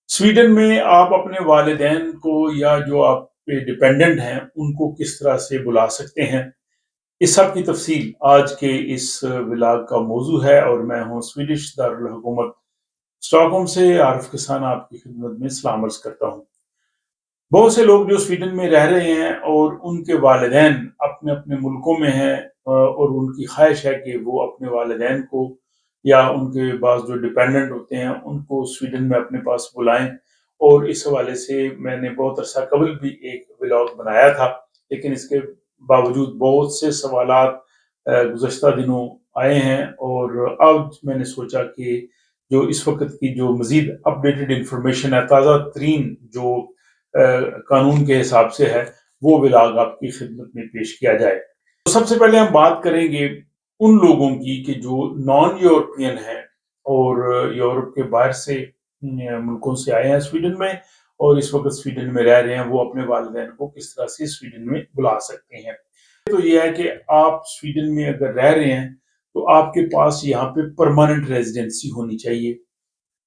Sweden में आप अपने वालिदैन को या जो आप पे डिपेंडेंट हैं, उनको किस तरह से बुला सकते हैं? इस सब की तफ़सील आज के इस व्लॉग का मौज़ू है और मैं हूँ स्वीडिश दारुल हुकूमत स्टॉकहोम से आरिफ किसान आपकी खिदमत में सलाम अर्ज़ करता हूँ। बहुत से लोग जो स्वीडन में रह रहे हैं और उनके वालिदैन अपने-अपने मुल्कों में हैं और उनकी ख़्वाहिश है कि वो अपने वालिदैन को या उनके पास जो डिपेंडेंट होते हैं, उनको स्वीडन में अपने पास बुलाएँ और इस हवाले से मैंने बहुत अरसा कबल भी एक व्लॉग बनाया था, लेकिन इसके बावजूद बहुत से सवालात गुज़श्ता दिनों आए हैं और अब मैंने सोचा कि जो इस वक़्त की जो मज़ीद अपडेटेड इन्फॉर्मेशन है, ताज़ा तरीन जो कानून के हिसाब से है, वो व्लॉग आपकी खिदमत में पेश किया जाए। तो सबसे पहले हम बात करेंगे उन लोगों की कि जो नॉन यूरोपियन हैं और यूरोप के बाहर से मुल्कों से आए हैं स्वीडन में और इस वक़्त स्वीडन में रह रहे हैं, वो अपने वालिदैन को किस तरह से स्वीडन में बुला सकते हैं। तो ये है कि आप स्वीडन में अगर रह रहे हैं, तो आपके पास यहाँ पे परमानेंट रेज़िडेंसी होनी चाहिए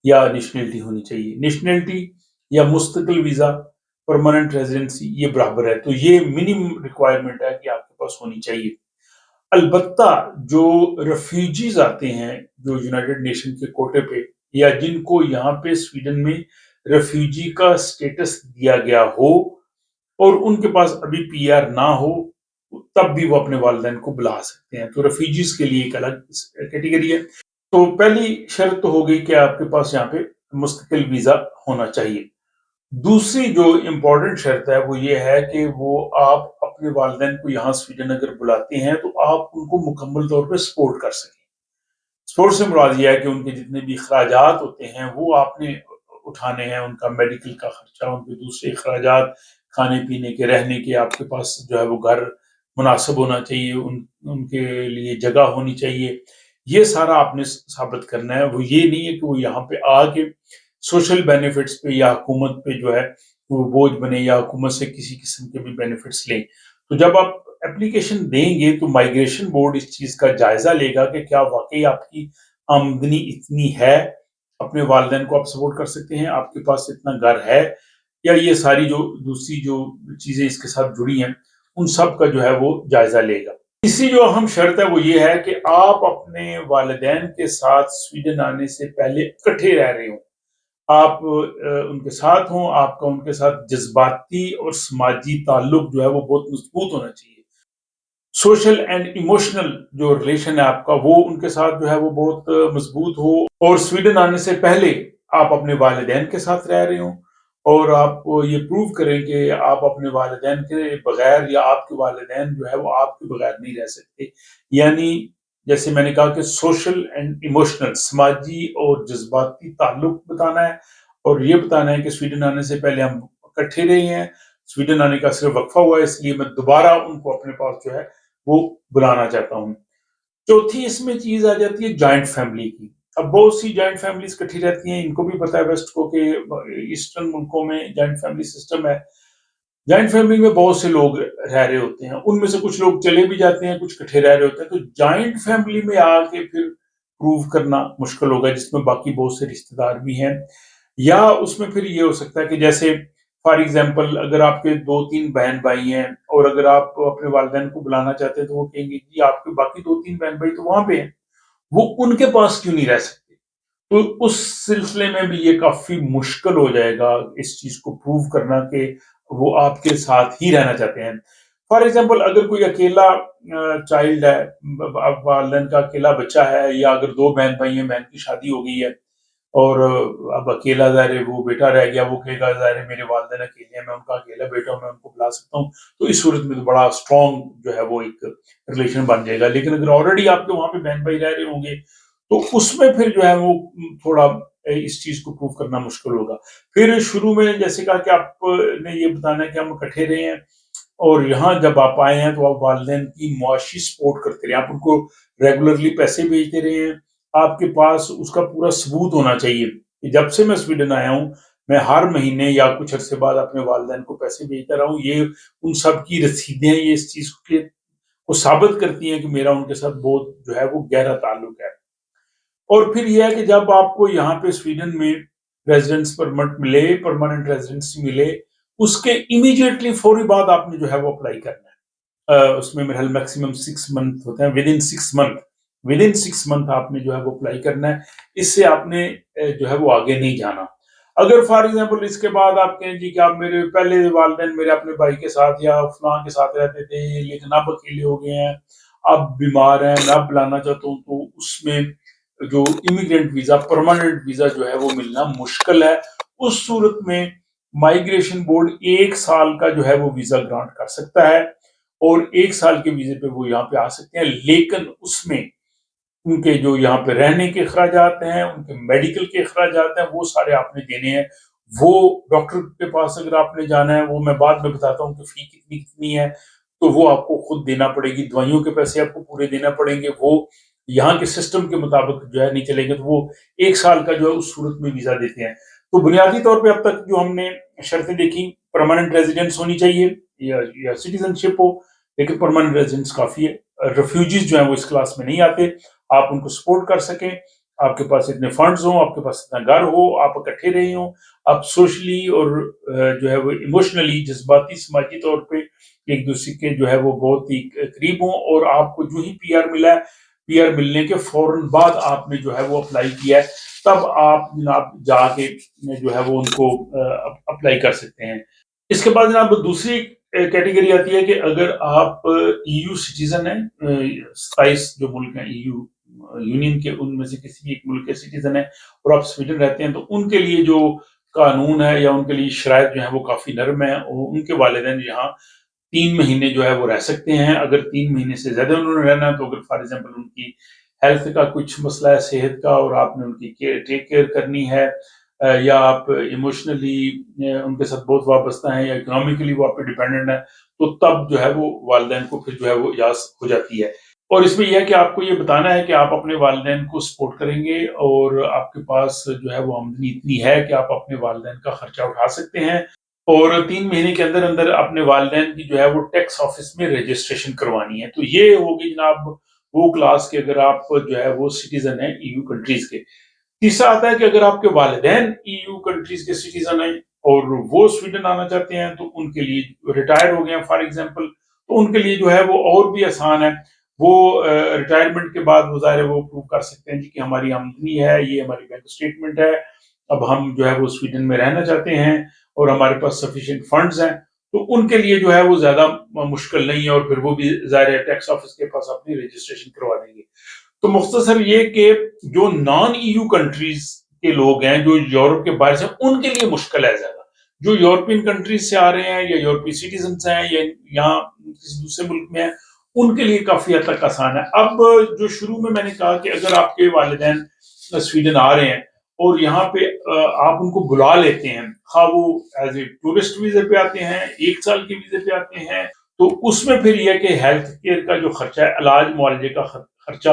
या नेशनैलिटी होनी चाहिए। नेशनैलिटी या मुस्तकिल वीज़ा, परमानेंट रेज़िडेंसी ये बराबर है। तो ये मिनिमम रिक्वायरमेंट है कि आपके पास होनी चाहिए। अलबत्ता जो रेफ्यूजीज़ आते हैं, जो यूनाइटेड नेशन के कोटे पे या जिनको यहाँ पे स्वीडन में रेफ्यूजी का स्टेटस दिया गया हो और उनके पास अभी पीआर ना हो, तब भी वो अपने वालिदैन को बुला सकते हैं। तो रेफ्यूजीज़ के लिए एक अलग कैटेगरी है। तो पहली शर्त तो हो गई कि आपके पास यहाँ पे मुस्तकिल वीज़ा होना चाहिए। दूसरी जो इम्पोर्टेंट शर्त है वो ये है कि वो आप अपने वालिदैन को यहाँ स्वीडन अगर बुलाते हैं तो आप उनको मुकम्मल तौर पे सपोर्ट कर सकें। सपोर्ट से मुराद ये है कि उनके जितने भी अखराजात होते हैं वो आपने उठाने हैं, उनका मेडिकल का खर्चा, उनके दूसरे अखराजात, खाने-पीने के, रहने के, आपके पास जो है वो घर मुनासिब होना चाहिए, उनके लिए जगह होनी चाहिए। ये सारा आपने साबित करना है। वो ये नहीं है कि वो यहाँ पे आके सोशल बेनिफिट्स पे या हुकूमत पे जो है वो बोझ बने या हुकूमत से किसी किस्म के भी बेनिफिट्स लें। तो जब आप एप्लीकेशन देंगे तो माइग्रेशन बोर्ड इस चीज़ का जायज़ा लेगा कि क्या वाक़ई आपकी आमदनी इतनी है, अपने वालिदैन को आप सपोर्ट कर सकते हैं, आपके पास इतना घर है या ये सारी जो दूसरी जो चीज़ें इसके साथ जुड़ी हैं, उन सब का जो है वो जायज़ा लेगा। तीसरी जो अहम शर्त है वो ये है कि आप अपने वालिदैन के साथ स्वीडन आने से पहले इकट्ठे रह रहे हों। आप उनके साथ हों, आपका उनके साथ जज़्बाती और समाजी ताल्लुक जो है वो बहुत मज़बूत होना चाहिए। सोशल एंड इमोशनल जो रिलेशन है आपका वो उनके साथ जो है वो बहुत मज़बूत हो और स्वीडन आने से पहले आप अपने वालिदैन के साथ रह रहे हों और आप ये प्रूव करें कि आप अपने वालिदैन के बगैर या आपके वालिदैन जो है वो आपके बगैर नहीं रह सकते। यानी जैसे मैंने कहा कि सोशल एंड इमोशनल समाजी और जज़्बाती ताल्लुक बताना है और ये बताना है कि स्वीडन आने से पहले हम इकट्ठे रहे हैं, स्वीडन आने का सिर्फ़ वक़्फ़ा हुआ है इसलिए मैं दोबारा उनको अपने पास जो है वो बुलाना चाहता हूँ। चौथी इसमें चीज़ आ जाती है जॉइंट फैमिली की। अब बहुत सी जॉइंट फैमिलीज़ इकट्ठी रहती हैं, इनको भी पता है वेस्ट को कि ईस्टर्न मुल्कों में जॉइंट फैमिली सिस्टम है। जॉइंट फैमिली में बहुत से लोग रह रहे होते हैं, उनमें से कुछ लोग चले भी जाते हैं, कुछ इकट्ठे रह रहे होते हैं, तो जॉइंट फैमिली में आके फिर प्रूव करना मुश्किल होगा जिसमें बाकी बहुत से रिश्तेदार भी हैं। या उसमें फिर ये हो सकता है कि जैसे फॉर एग्ज़ाम्पल अगर आपके 2-3 बहन-भाई हैं और अगर आप अपने वालिदैन को बुलाना चाहते हैं, तो वो कहेंगे कि आपके बाकी 2-3 बहन-भाई तो वहाँ पे हैं, वो उनके पास क्यों नहीं रह सकते? तो उस सिलसिले में भी ये काफ़ी मुश्किल हो जाएगा इस चीज़ को प्रूव करना कि वो आपके साथ ही रहना चाहते हैं। फॉर एग्ज़ाम्पल अगर कोई अकेला चाइल्ड है, वालिदैन का अकेला बच्चा है या अगर 2 बहन-भाई हैं, बहन की शादी हो गई है और अब अकेला ज़ाहिर है वो बेटा रह गया, वो कहेगा ज़ाहिर है मेरे वालिदैन अकेले हैं, मैं उनका अकेला बेटा हूँ, मैं उनको बुला सकता हूँ। तो इस सूरत में तो बड़ा स्ट्रॉन्ग जो है वो एक रिलेशन बन जाएगा। लेकिन अगर ऑलरेडी आपके वहाँ पे बहन-भाई रह रहे होंगे, तो उसमें फिर जो है वो थोड़ा इस चीज़ को प्रूव करना मुश्किल होगा। फिर शुरू में जैसे कहा कि आपने ये बताना है कि हम इकट्ठे रहे हैं और यहाँ जब आप आए हैं तो आप वालिदैन की मुआशी सपोर्ट करते रहे, आप उनको रेगुलरली पैसे भेजते रहे हैं, आपके पास उसका पूरा सबूत होना चाहिए कि जब से मैं स्वीडन आया हूँ, मैं हर महीने या कुछ अरसे बाद अपने वालिदैन को पैसे भेजता रहा हूँ। ये उन सब की रसीदें हैं, ये इस चीज़ के को साबित करती हैं कि मेरा उनके साथ बहुत जो है वो गहरा ताल्लुक है। और फिर ये है कि जब आपको यहाँ पे स्वीडन में रेजिडेंस परमिट मिले, परमानेंट रेजिडेंसी मिले, उसके इमीडिएटली फौरी बाद आपने जो है वो अप्लाई करना है। उसमें मेरे ख्याल मैक्सिमम 6 मंथ होते हैं, विद इन 6 मंथ आपने जो है वो अप्लाई करना है। इससे आपने जो है वो आगे नहीं जाना। अगर फॉर एग्जाम्पल इसके बाद आप कहें जी कि आप मेरे पहले वालिदैन मेरे अपने भाई के साथ या फलां के साथ रहते थे, लेकिन अब अकेले हो गए हैं, अब बीमार हैं, मैं अब लाना चाहता हूँ, तो उसमें जो इमिग्रेंट वीजा, परमानेंट वीजा जो है वो मिलना मुश्किल है। उस सूरत में माइग्रेशन बोर्ड 1 साल का जो है वो वीजा ग्रांट कर सकता है, और 1 साल के वीजे पे वो यहाँ पे आ सकते हैं, लेकिन उसमें उनके जो यहाँ पे रहने के अखराजात हैं, उनके मेडिकल के अखराजात हैं, वो सारे आपने देने हैं। वो डॉक्टर के पास अगर आपने जाना है, वो मैं बाद में बताता हूँ कि फी कितनी कितनी है, तो वो आपको खुद देना पड़ेगी। दवाइयों के पैसे आपको पूरे देना पड़ेंगे, वो यहाँ के सिस्टम के मुताबिक जो है नहीं चलेंगे, तो वो 1 साल का जो है उस सूरत में वीजा देते हैं। तो बुनियादी तौर पे अब तक जो हमने शर्तें देखी, परमानेंट रेजिडेंस होनी चाहिए या सिटीजनशिप हो, लेकिन परमानेंट रेजिडेंस काफी है। रेफ्यूजीज जो है वो इस क्लास में नहीं आते। आप उनको सपोर्ट कर सकें, आपके पास इतने फंड्स हों, आपके पास इतना घर हो, आप इकट्ठे रहे हों, आप सोशली और जो है वो इमोशनली, जज्बाती, समाजी तौर पे एक दूसरे के जो है वो बहुत ही करीब हों, और आपको जो ही पीआर मिला है, पीआर मिलने के फौरन बाद आपने जो है वो अप्लाई किया है, तब आप जनाब जाके जो है वो उनको अप्लाई कर सकते हैं। इसके बाद जनाब दूसरी कैटेगरी आती है कि अगर आप ईयू सिटीजन हैं, 27 जो मुल्क हैं ईयू यूनियन के, उनमें से किसी भी एक मुल्क के सिटीजन हैं और आप स्वीडन रहते हैं, तो उनके लिए जो कानून है या उनके लिए शराइत जो है वो काफी नरम है, और उनके वालिदैन यहाँ 3 महीने जो है वो रह सकते हैं। अगर 3 महीने से ज्यादा उन्होंने रहना है, तो अगर फॉर एग्जाम्पल उनकी हेल्थ का कुछ मसला है, सेहत का, और आपने उनकी टेक केयर करनी है, या आप इमोशनली उनके साथ बहुत वाबस्ता हैं, या इकोनॉमिकली वो आप पे डिपेंडेंट है, तो तब जो है वो वालिदैन को फिर जो है वो इजाजत हो जाती है। और इसमें यह है कि आपको ये बताना है कि आप अपने वालिदैन को सपोर्ट करेंगे, और आपके पास जो है वो आमदनी इतनी है कि आप अपने वालिदैन का खर्चा उठा सकते हैं, और 3 महीने के अंदर अंदर अपने वालिदैन की जो है वो टैक्स ऑफिस में रजिस्ट्रेशन करवानी है। तो ये होगी जनाब वो क्लास के, अगर आप जो है वो सिटीजन है ईयू कंट्रीज के। तीसरा आता है कि अगर आपके वालिदैन ईयू कंट्रीज के सिटीजन हैं और वो स्वीडन आना चाहते हैं, तो उनके लिए रिटायर हो गए हैं फॉर एग्जांपल, तो उनके लिए जो है वो और भी आसान है। वो रिटायरमेंट के बाद वो ज़ाहिर है वो प्रूव कर सकते हैं जी कि हमारी आमदनी है, ये हमारी बैंक स्टेटमेंट है, अब हम जो है वो स्वीडन में रहना चाहते हैं और हमारे पास सफिशिएंट फंड्स हैं, तो उनके लिए जो है वो ज्यादा मुश्किल नहीं है, और फिर वो भी ज़ाहिर है टैक्स ऑफिस के पास अपनी रजिस्ट्रेशन करवा देंगे। तो मुख्तसर ये कि जो नॉन ईयू कंट्रीज के लोग हैं, जो यूरोप के बाहर से, उनके लिए मुश्किल है ज्यादा। जो यूरोपियन कंट्रीज से आ रहे हैं या यूरोपीय सिटीजन हैं या यहाँ किसी दूसरे मुल्क में है, उनके लिए काफी हद तक आसान है। अब जो शुरू में मैंने कहा कि अगर आपके वालिदैन स्वीडन आ रहे हैं और यहाँ पे आप उनको बुला लेते हैं, हाँ वो एज ए टूरिस्ट वीजे पे आते हैं, 1 साल के वीजे पे आते हैं, तो उसमें फिर यह कि हेल्थ केयर का जो खर्चा है, इलाज मुआवजे का खर्चा,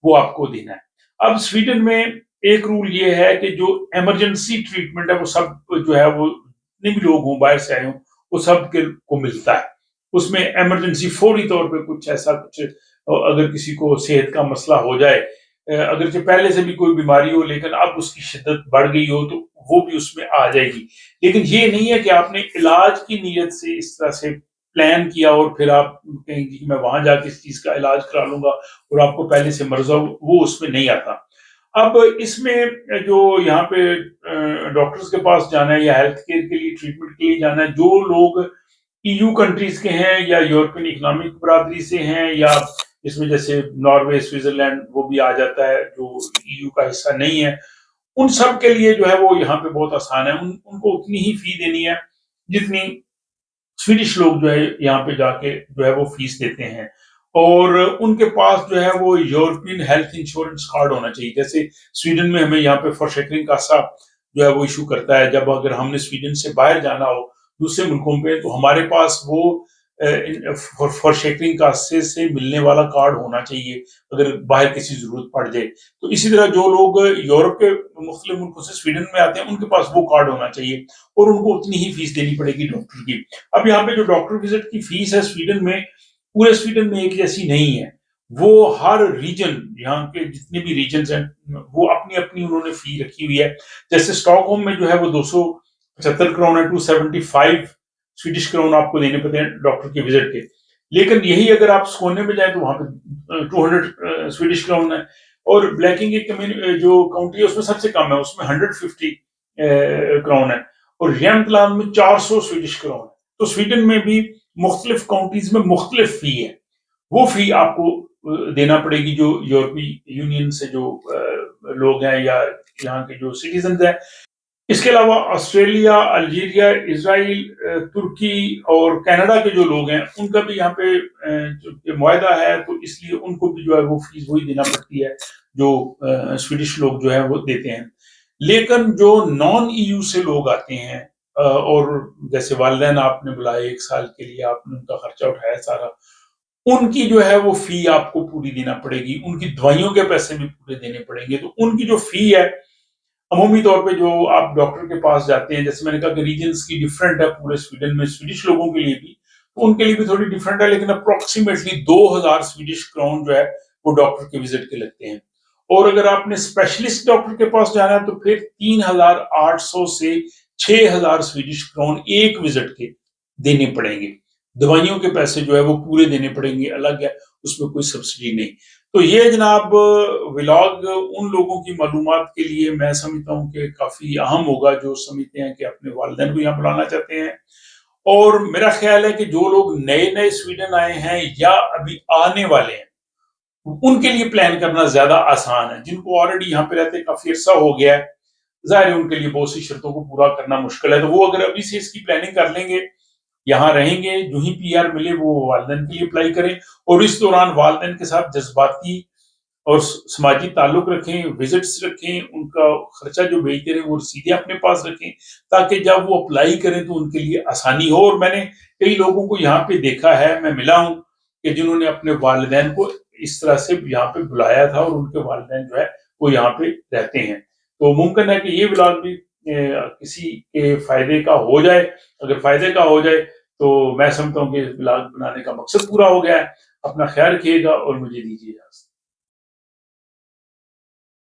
वो आपको देना है। अब स्वीडन में एक रूल ये है कि जो इमरजेंसी ट्रीटमेंट है वो सब जो है वो जितने भी लोग हों बाहर से आए हों, वो सब के को मिलता है। उसमें इमरजेंसी फौरी तौर पे कुछ ऐसा कुछ अगर किसी को सेहत का मसला हो जाए, अगर जो पहले से भी कोई बीमारी हो लेकिन अब उसकी शिद्दत बढ़ गई हो, तो वो भी उसमें आ जाएगी। लेकिन ये नहीं है कि आपने इलाज की नीयत से इस तरह से प्लान किया और फिर आप कहेंगे कि मैं वहां जाके इस चीज का इलाज करा लूंगा और आपको पहले से मर्ज हो, वो उसमें नहीं आता। अब इसमें जो यहाँ पे डॉक्टर्स के पास जाना है या हेल्थ केयर के लिए, ट्रीटमेंट के लिए जाना है, जो लोग ईयू कंट्रीज के हैं या यूरोपियन इकोनॉमिक बरादरी से हैं, या इसमें जैसे नॉर्वे, स्विट्जरलैंड वो भी आ जाता है जो ईयू का हिस्सा नहीं है, उन सब के लिए जो है वो यहाँ पे बहुत आसान है। उनको उतनी ही फी देनी है जितनी स्वीडिश लोग जो है यहाँ पे जाके जो है वो फीस देते हैं, और उनके पास जो है वो यूरोपियन हेल्थ इंश्योरेंस कार्ड होना चाहिए। जैसे स्वीडन में हमें यहाँ पे फॉरशेकरिंग कासा जो है वो इशू करता है, जब अगर हमने स्वीडन से बाहर जाना हो दूसरे मुल्कों पे, तो हमारे पास वो फॉरशेकरिंग कासे से मिलने वाला कार्ड होना चाहिए अगर बाहर किसी जरूरत पड़ जाए। तो इसी तरह जो लोग यूरोप के मुख्तलिफ मुल्कों से स्वीडन में आते हैं, उनके पास वो कार्ड होना चाहिए, और उनको उतनी ही फीस देनी पड़ेगी डॉक्टर की। अब यहाँ पे जो डॉक्टर विजिट की फीस है स्वीडन में, पूरे स्वीडन में एक जैसी नहीं है। وہ ہر ریجن، یہاں کے جتنے بھی ریجنز ہیں وہ اپنی اپنی انہوں نے فی رکھی ہوئی ہے. جیسے اسٹاک ہوم میں جو ہے وہ 275 کرون ہے، 275 سویڈش کرون آپ کو دینے پڑتے ہیں ڈاکٹر کے وزٹ کے. لیکن یہی اگر آپ سکونے میں جائیں تو وہاں پہ 200 سویڈش کرون ہے. اور بلیکنگ کی جو کاؤنٹی ہے اس میں سب سے کم ہے، اس میں 150 کرون ہے. اور ریمتلان میں 400 سویڈش کرون ہے. تو سویڈن میں بھی مختلف کاؤنٹیز میں مختلف فی ہے. وہ فی آپ کو دینا پڑے گی جو یورپی یونین سے جو لوگ ہیں یا یہاں کے جو سٹیزنز ہیں. اس کے علاوہ آسٹریلیا، الجیریا، اسرائیل، ترکی اور کینیڈا کے جو لوگ ہیں ان کا بھی یہاں پہ جو معاہدہ ہے، تو اس لیے ان کو بھی جو ہے وہ فیس وہی دینا پڑتی ہے جو سویڈش لوگ جو ہے وہ دیتے ہیں. لیکن جو نان ای یو سے لوگ آتے ہیں اور جیسے والدین آپ نے بلائے 1 سال کے لیے، آپ نے ان کا خرچہ اٹھایا سارا، ان کی جو ہے وہ فی آپ کو پوری دینا پڑے گی. ان کی دوائیوں کے پیسے بھی پورے دینے پڑیں گے. تو ان کی جو فی ہے عمومی طور پہ جو آپ ڈاکٹر کے پاس جاتے ہیں، جیسے میں نے کہا کہ ریجنز کی ڈفرنٹ ہے پورے سویڈن میں، سویڈش لوگوں کے لیے بھی تو ان کے لیے بھی تھوڑی ڈفرنٹ ہے، لیکن اپروکسیمیٹلی 2000 سویڈش کرون جو ہے وہ ڈاکٹر کے وزٹ کے لگتے ہیں. اور اگر آپ نے اسپیشلسٹ ڈاکٹر کے پاس جانا ہے تو پھر 3800 سے 6000 سویڈش کرون ایک وزٹ کے دینے پڑیں گے. دوائیوں کے پیسے جو ہے وہ پورے دینے پڑیں گے، الگ ہے، اس میں کوئی سبسڈی نہیں. تو یہ جناب ولاگ ان لوگوں کی معلومات کے لیے میں سمجھتا ہوں کہ کافی اہم ہوگا جو سمجھتے ہیں کہ اپنے والدین کو یہاں بلانا چاہتے ہیں. اور میرا خیال ہے کہ جو لوگ نئے نئے سویڈن آئے ہیں یا ابھی آنے والے ہیں ان کے لیے پلان کرنا زیادہ آسان ہے. جن کو آلریڈی یہاں پہ رہتے کافی عرصہ ہو گیا ہے، ظاہر ہے ان کے لیے بہت سی شرطوں کو پورا کرنا مشکل ہے. تو وہ اگر ابھی سے اس کی پلاننگ کر لیں گے، یہاں رہیں گے، جو ہی پی آر ملے وہ والدین کے لیے اپلائی کریں. اور اس دوران والدین کے ساتھ جذباتی اور سماجی تعلق رکھیں، وزٹس رکھیں، ان کا خرچہ جو بھیجتے رہیں وہ رسیدیں اپنے پاس رکھیں، تاکہ جب وہ اپلائی کریں تو ان کے لیے آسانی ہو. اور میں نے کئی لوگوں کو یہاں پہ دیکھا ہے، میں ملا ہوں کہ جنہوں نے اپنے والدین کو اس طرح سے یہاں پہ بلایا تھا اور ان کے والدین جو ہے وہ یہاں پہ رہتے ہیں. تو ممکن ہے کہ یہ ولاگ بھی کسی کے فائدے کا ہو جائے. اگر فائدے کا ہو جائے تو میں سمجھتا ہوں کہ ولاگ بنانے کا مقصد پورا ہو گیا ہے. اپنا خیال رکھیے گا اور مجھے دیجیے اجازت.